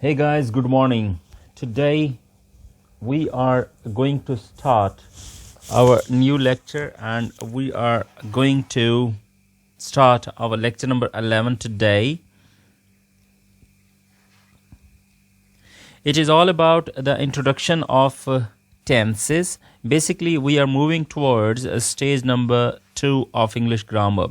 Hey guys, good morning. Today we are going to start our new lecture and we are going to start our lecture number 11 today. It is all about the introduction of tenses. Basically, we are moving towards stage number 2 of English grammar.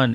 1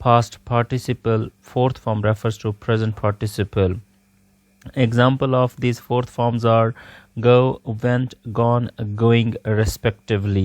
past participle, fourth form refers to present participle. Example of these fourth forms are go, went, gone, going respectively.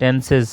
tenses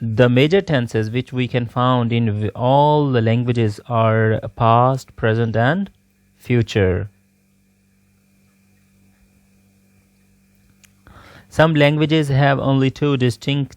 The major tenses which we can found in all the languages are past, present and future. Some languages have only 2 distinct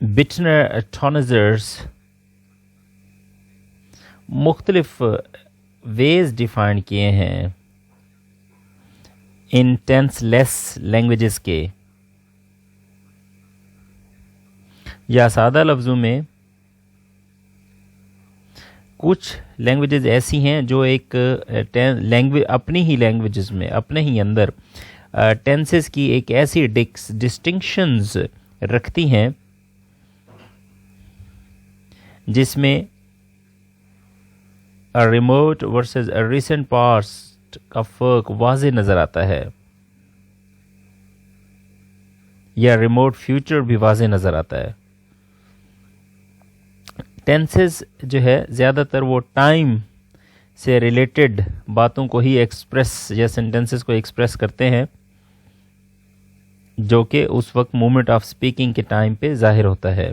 بٹنر ٹونزرز مختلف ویز define کیے ہیں ان tennis لیس languages کے، یا سادہ لفظوں میں کچھ languages ایسی ہیں جو ایک اپنی ہی لینگویجز میں اپنے ہی اندر ٹینسز کی ایک ایسی ڈسٹنکشنز رکھتی ہیں جس میں ریموٹ ورسز ریسنٹ پاسٹ کا فرق واضح نظر آتا ہے، یا ریموٹ فیوچر بھی واضح نظر آتا ہے۔ ٹینسز جو ہے زیادہ تر وہ ٹائم سے ریلیٹڈ باتوں کو ہی ایکسپریس یا سینٹنسز کو ایکسپریس کرتے ہیں، جو کہ اس وقت مومنٹ آف سپیکنگ کے ٹائم پہ ظاہر ہوتا ہے۔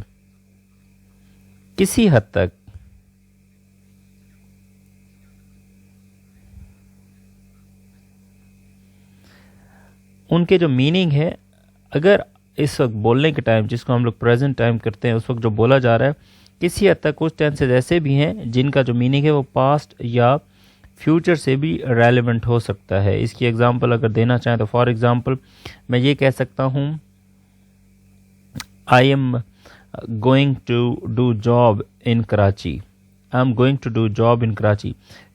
کسی حد تک ان کے جو میننگ ہے، اگر اس وقت بولنے کے ٹائم جس کو ہم لوگ پریزنٹ ٹائم کرتے ہیں اس وقت جو بولا جا رہا ہے، کسی حد تک کچھ ٹینسز ایسے بھی ہیں جن کا جو میننگ ہے وہ پاسٹ یا فیوچر سے بھی ریلیونٹ ہو سکتا ہے۔ اس کی ایگزامپل اگر دینا چاہیں تو فار ایگزامپل میں یہ کہہ سکتا ہوں I am going to do job in Karachi, I am going to do job in Karachi.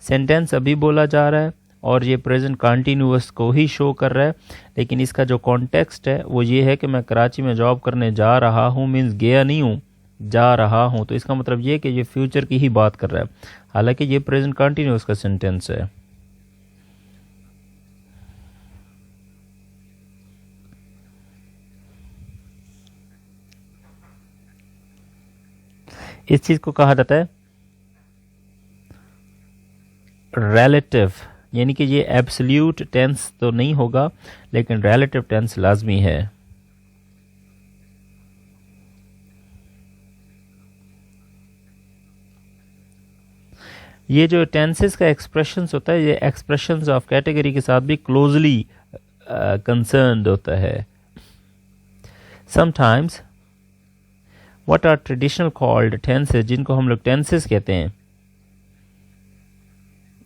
Sentence ابھی بولا جا رہا ہے اور یہ پریزنٹ کنٹینیوس کو ہی شو کر رہا ہے، لیکن اس کا جو کانٹیکسٹ ہے وہ یہ ہے کہ میں کراچی میں جاب کرنے جا رہا ہوں، مینز گیا نہیں ہوں، جا رہا ہوں، تو اس کا مطلب یہ کہ یہ فیوچر کی ہی بات کر رہا ہے، حالانکہ یہ پریزنٹ کنٹینیوس کا سینٹینس ہے۔ اس چیز کو کہا جاتا ہے ریلیٹیو، یعنی کہ یہ ایبسلیوٹ ٹینس تو نہیں ہوگا لیکن ریلیٹیو ٹینس لازمی ہے۔ یہ جو ٹینسز کا ایکسپریشنز ہوتا ہے، یہ ایکسپریشنز آف کیٹیگری کے ساتھ بھی کلوزلی کنسرنڈ ہوتا ہے۔ Some times what are traditional called tenses، جن کو ہم لوگ ٹینسز کہتے ہیں،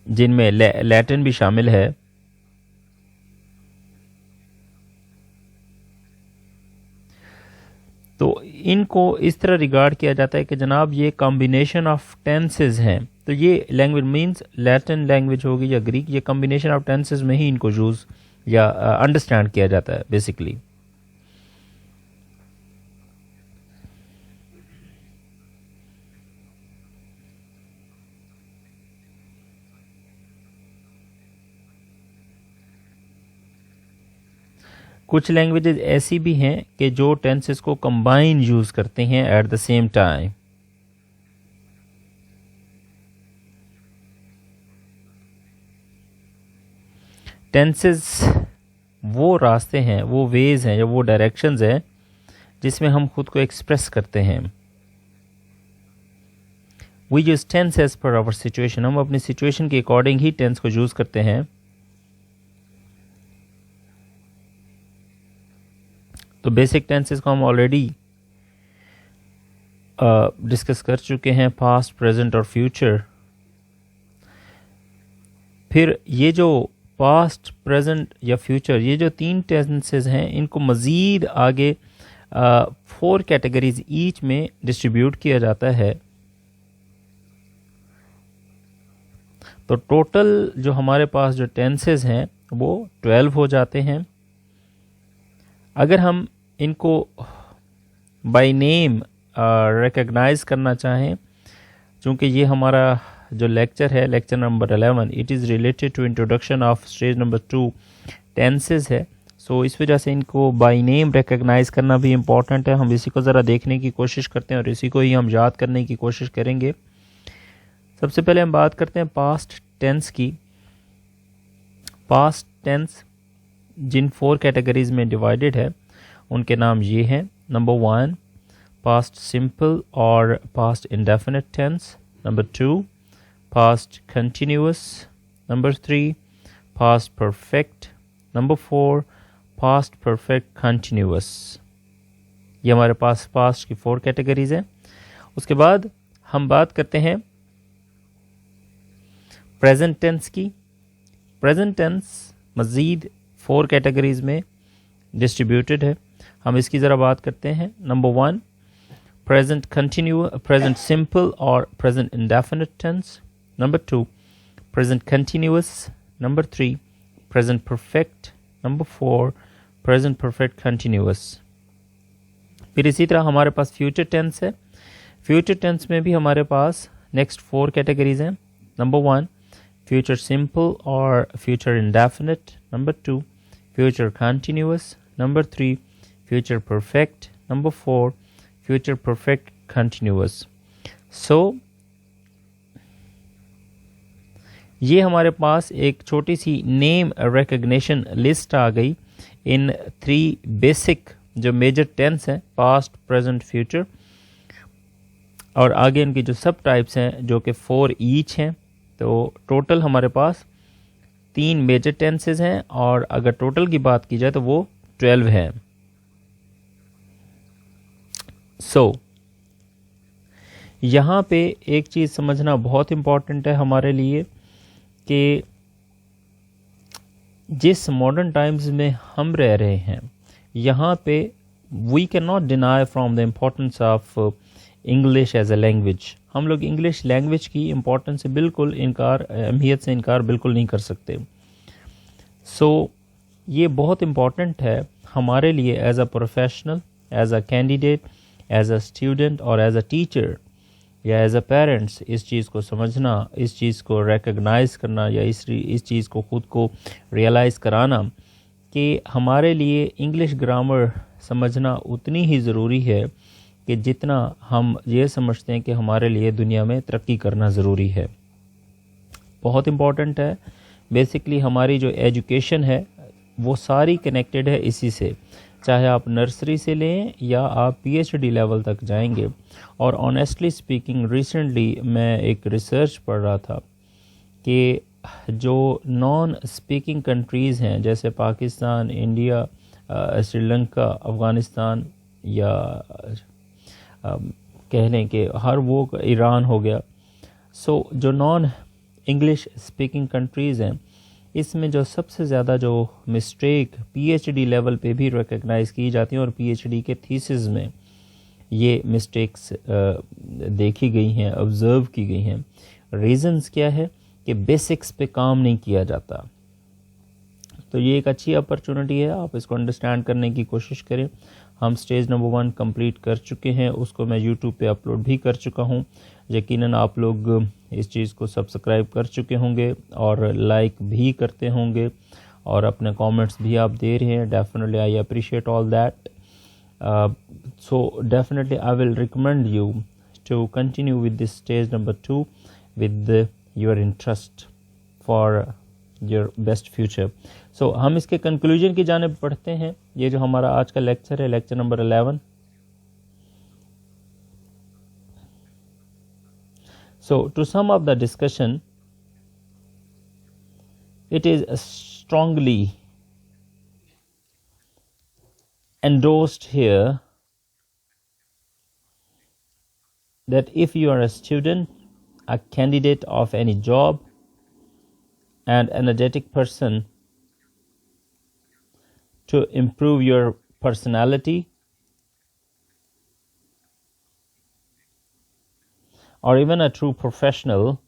جن میں لیٹن بھی شامل ہے، تو ان کو اس طرح ریگارڈ کیا جاتا ہے کہ جناب یہ کمبینیشن آف ٹینسز ہیں، تو یہ لینگویج مینز لیٹن لینگویج ہوگی یا گریک، یہ کمبینیشن آف ٹینسز میں ہی ان کو یوز یا انڈرسٹینڈ کیا جاتا ہے بیسیکلی۔ کچھ لینگویجز ایسی بھی ہیں کہ جو ٹینسز کو کمبائن یوز کرتے ہیں at the same time. Tenses وہ راستے ہیں، وہ ویز ہیں یا وہ ڈائریکشنز ہیں جس میں ہم خود کو ایکسپریس کرتے ہیں۔ We use tense as per our situation, ہم اپنی سچویشن کے اکارڈنگ ہی ٹینس کو یوز کرتے ہیں۔ تو بیسک ٹینسز کو ہم آلریڈی ڈسکس کر چکے ہیں، پاسٹ، پریزنٹ اور فیوچر۔ پھر یہ جو پاسٹ، پریزنٹ یا فیوچر، یہ جو تین ٹینسز ہیں، ان کو مزید آگے 4 کیٹیگریز ایچ میں ڈسٹریبیوٹ کیا جاتا ہے۔ تو ٹوٹل جو ہمارے پاس جو ٹینسز ہیں وہ 12 ہو جاتے ہیں۔ اگر ہم ان کو بائی نیم ریکگنائز کرنا چاہیں، چونکہ یہ ہمارا جو لیکچر ہے، lecture number 11، it is related to introduction of stage number 2 tenses ہے، سو اس وجہ سے ان کو بائی نیم ریکگنائز کرنا بھی امپورٹنٹ ہے۔ ہم اسی کو ذرا دیکھنے کی کوشش کرتے ہیں اور اسی کو ہی ہم یاد کرنے کی کوشش کریں گے۔ سب سے پہلے ہم بات کرتے ہیں پاسٹ ٹینس کی۔ پاسٹ ٹینس جن 4 کیٹیگریز میں ڈیوائیڈڈ ہے ان کے نام یہ ہیں۔ نمبر 1 پاسٹ سمپل اور past indefinite tense, number 2 past continuous, number 3 past perfect, number 4 past perfect continuous. یہ ہمارے پاس پاسٹ کی 4 کیٹیگریز ہیں. اس کے بعد ہم بات کرتے ہیں پریزنٹ ٹینس کی. پریزنٹ ٹینس مزید 4 کیٹیگریز میں ڈسٹریبیوٹیڈ ہے. ہم اس کی ذرا بات کرتے ہیں. Number 1 present continue present simple اور present indefinite tense. Number 2 present continuous. Number 3 present perfect. Number 4 present perfect continuous. پھر اسی طرح ہمارے پاس فیوچر ٹینس ہے. فیوچر ٹینس میں بھی ہمارے پاس نیکسٹ 4 کیٹیگریز ہیں. نمبر 1 فیوچر سمپل اور future indefinite. Number 2 future continuous. Number 3 future perfect. Number 4 future perfect continuous. So یہ ہمارے پاس ایک چھوٹی سی نیم ریکگنیشن لسٹ آ گئی ان 3 بیسک جو میجر ٹینس ہیں پاسٹ پریزنٹ فیوچر, اور آگے ان کی جو سب ٹائپس ہیں جو کہ 4 ایچ ہیں. تو ٹوٹل ہمارے پاس 3 میجر ٹینسز ہیں, اور اگر ٹوٹل کی بات کی جائے تو وہ 12 ہیں. سو یہاں پہ ایک چیز سمجھنا بہت امپورٹنٹ ہے ہمارے لیے کہ جس ماڈرن ٹائمز میں ہم رہ رہے ہیں یہاں پہ we can not deny from the importance of English as a language. ہم لوگ انگلش لینگویج کی امپورٹنس سے بالکل انکار, اہمیت سے انکار بالکل نہیں کر سکتے. سو یہ بہت امپورٹنٹ ہے ہمارے لیے as a professional, as a candidate, as a student اور ایز اے ٹیچر یا ایز اے پیرنٹس اس چیز کو سمجھنا, اس چیز کو ریکگنائز کرنا یا اس چیز کو خود کو ریئلائز کرانا کہ ہمارے لیے انگلش گرامر سمجھنا اتنی ہی ضروری ہے کہ جتنا ہم یہ سمجھتے ہیں کہ ہمارے لیے دنیا میں ترقی کرنا ضروری ہے. بہت امپورٹنٹ ہے. بیسکلی ہماری جو ایجوکیشن ہے وہ ساری کنیکٹڈ ہے اسی سے, چاہے آپ نرسری سے لیں یا آپ پی ایچ ڈی لیول تک جائیں گے. اور آنیسٹلی اسپیکنگ ریسنٹلی میں ایک ریسرچ پڑھ رہا تھا کہ جو نان اسپیکنگ کنٹریز ہیں جیسے پاکستان, انڈیا, سری لنکا, افغانستان یا کہہ لیں کہ ہر وہ ایران ہو گیا. سو جو نان انگلش اسپیکنگ کنٹریز ہیں اس میں جو سب سے زیادہ جو mistake P H D level پہ بھی ریکگنائز کی جاتی ہیں اور پی ایچ ڈی کے تھیسز میں یہ مسٹیکس دیکھی گئی ہیں, آبزرو کی گئی ہیں. ریزنز کیا ہے کہ بیسکس پہ کام نہیں کیا جاتا. تو یہ ایک اچھی اپرچونٹی ہے, آپ اس کو انڈرسٹینڈ کرنے کی کوشش کریں. ہم سٹیج نمبر 1 کمپلیٹ کر چکے ہیں, اس کو میں یوٹیوب پہ اپلوڈ بھی کر چکا ہوں. یقیناً آپ لوگ اس چیز کو سبسکرائب کر چکے ہوں گے اور لائک بھی کرتے ہوں گے اور اپنے کامنٹس بھی آپ دے رہے ہیں. Definitely I appreciate all that. So definitely I will recommend you to continue with this stage number 2 with your interest for your best future. So ہم اس کے کنکلوژن کی جانب پڑھتے ہیں. یہ جو ہمارا آج کا لیکچر ہے, lecture number 11. So to sum up the discussion, it is strongly endorsed here that if you are a student, a candidate of any job, and energetic person, to improve your personality or even a true professional,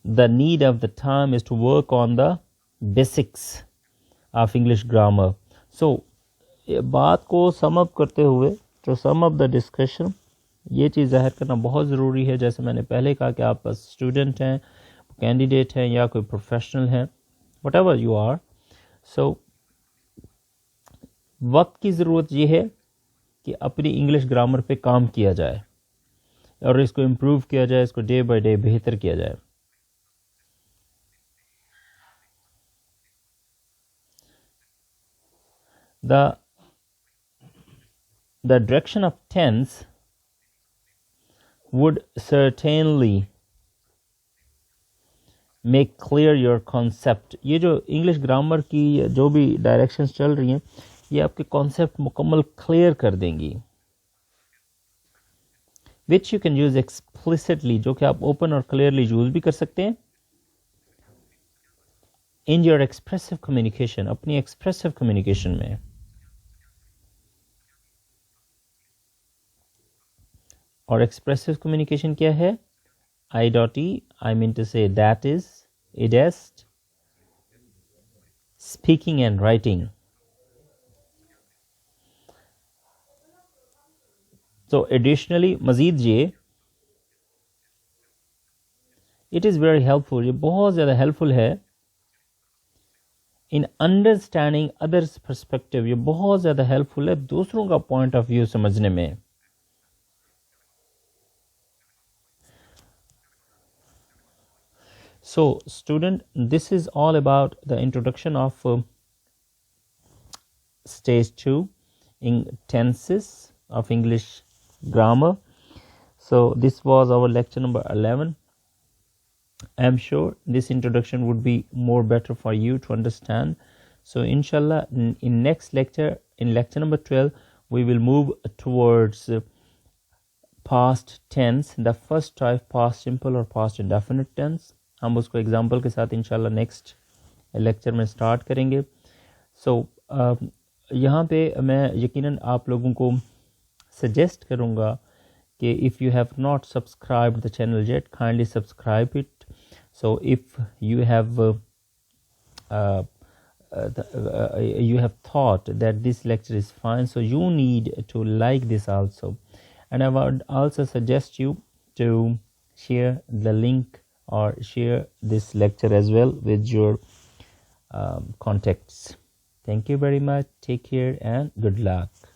the need of the time is to work on the basics of English grammar. So بات کو سم اپ کرتے ہوئے, to sum up the discussion, یہ چیز ظاہر کرنا بہت ضروری ہے. جیسے میں نے پہلے کہا کہ آپ اسٹوڈنٹ ہیں, کینڈیڈیٹ ہیں یا کوئی پروفیشنل ہیں, وٹ ایور یو آر. سو وقت کی ضرورت یہ ہے کہ اپنی انگلش گرامر پہ کام کیا جائے اور اس کو امپروو کیا جائے, اس کو ڈے بائی ڈے بہتر کیا جائے. The direction of tense would certainly make clear your concept. یہ جو انگلش گرامر کی جو بھی ڈائریکشنز چل رہی ہیں یہ آپ کے کانسیپٹ مکمل کلیئر کر دیں گی. Which you can use explicitly, جو کہ آپ اوپن اور کلیئرلی یوز بھی کر سکتے ہیں ان یور ایکسپریسو کمیونیکیشن, اپنی ایکسپریسو کمیونیکیشن میں. اور ایکسپریسو کمیونیکیشن کیا ہے؟ I.E, I mean to say that is, idest, speaking and writing. So additionally, مزید یہ it is very helpful, یہ بہت زیادہ helpful ہے in understanding others perspective, یہ بہت زیادہ helpful ہے دوسروں کا point of view سمجھنے میں. So student, this is all about the introduction of stage 2 in tenses of English grammar. So this was our lecture number 11. I am sure this introduction would be more better for you to understand. So inshallah in next lecture, in lecture number 12, we will move towards past tense, the first type, past simple or past indefinite tense. ہم اس کو example کے ساتھ انشاءاللہ next lecture میں start کریں گے. سو یہاں پہ میں یقیناً آپ لوگوں کو سجیسٹ کروں گا کہ if you have not subscribed the channel yet, kindly subscribe it. So if you have thought that this lecture is fine, so you need to like this also, and I would also suggest you to share the link or share this lecture as well with your contacts. Thank you very much. Take care and good luck.